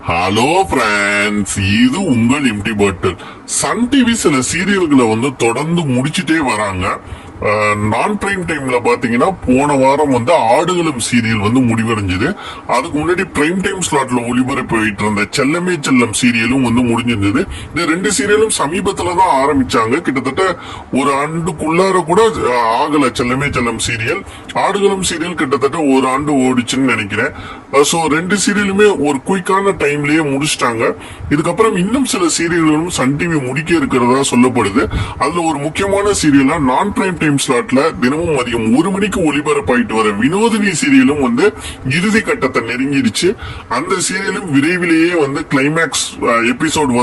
Hello friends, இது உங்கள் empty பாட்டில். Sun TV சில சீரியல்களை தொடர்ந்து முடிச்சுட்டே வராங்க. நான் பிரைம் டைம்ல பாத்தீங்கன்னா போன வாரம் ஆடுகளம் சீரியல் முடிவடைஞ்சது. அதுக்கு முன்னாடி பிரைம் டைம் ஸ்லாட்ல ஒளிபரப்பு போயிட்டு இருந்த செல்லமே செல்லம் சீரியலும் முடிஞ்சிருந்தது. இந்த ரெண்டு சீரியலும் சமீபத்துல தான் ஆரம்பிச்சாங்க. கிட்டத்தட்ட ஒரு ஆண்டுக்குள்ளார கூட ஆகல செல்லமே செல்லம் சீரியல். ஆடுகளம் சீரியல் கிட்டத்தட்ட ஒரு ஆண்டு ஓடிச்சுன்னு நினைக்கிறேன். சோ ரெண்டு சீரியலுமே ஒரு குயிக்கான டைம்லயே முடிச்சிட்டாங்க. இதுக்கப்புறம் இன்னும் சில சீரியல்களும் சன் டிவி முடிக்க இருக்கிறதா சொல்லப்படுது. அதுல ஒரு முக்கியமான சீரியலா நான் பிரைம் டைம் ஸ்லாட்ல தினமும் மதியம் 1 மணிக்கு ஒளிபரப்பாயிட்டு வர வினோதினி சீரியலும் இறுதி கட்டத்தை நெருங்கிடுச்சு. அந்த சீரியலும் விரைவிலேயே கிளைமேக்ஸ் எபிசோட்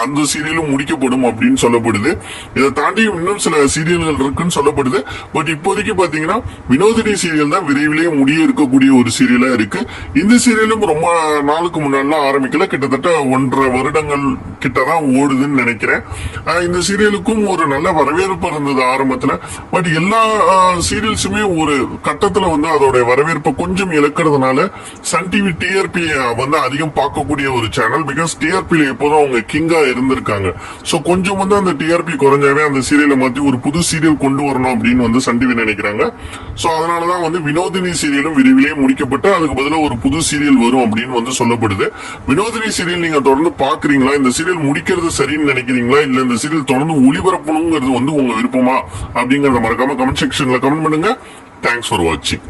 அந்த சீரியலும் முடிக்கப்படும் அப்படின்னு சொல்லப்படுது. இதை தாண்டி இன்னும் சில சீரியல்கள் இருக்குன்னு சொல்லப்படுது. பட் இப்போதைக்கு பாத்தீங்கன்னா வினோதினி சீரியல் தான் விரைவிலேயே முடிய இருக்கக்கூடிய ஒரு சீரியலா இருக்கு. இந்த சீரியலும் ரொம்ப நாளுக்கு முன்னாடி ஆரம்பிக்கல, கிட்டத்தட்ட 1.5 வருடங்கள் கிட்டதான் ஓடுதுன்னு நினைக்கிறேன். இந்த சீரியலுக்கும் ஒரு நல்ல வரவேற்பு இருந்தது ஆரம்பத்துல. பட் எல்லா சீரியல்ஸுமே ஒரு கட்டத்துல அதோட வரவேற்பை கொஞ்சம் இழக்கிறதுனால சன் டிவி டிஆர்பி அதிகம் பார்க்கக்கூடிய ஒரு சேனல். பிகாஸ் டிஆர்பி எப்போதும் அவங்க கிங்கா இருந்திருக்காங்க. சோ கொஞ்சம் அந்த டிஆர்பி குறைஞ்சாவே அந்த சீரியலை மாத்தி ஒரு புது சீரியல் கொண்டு வரணும் அப்படின்னு சன் டிவி நினைக்கிறாங்க. சோ அதனாலதான் வினோதினி சீரியலும் விரைவிலேயே முடிக்கப்பட்டு அதுக்கு பதிலாக ஒரு புது சீரியல் வரும் அப்படின்னு சொல்லப்படுது. வினோதினி சீரியல் நீங்க தொடர்ந்து பாக்குறீங்களா? இந்த சீரியல் முடிக்கிறது சரின்னு நினைக்கிறீங்களா? இல்ல இந்த சீரியல் தொடர்ந்து ஒளிபரப்பணுங்கிறது உங்க விருப்பமா அப்படிங்கறத மறக்காம கமெண்ட் செக்ஷன்ல கமெண்ட் பண்ணுங்க. தேங்க்ஸ் ஃபார் வாட்சிங்.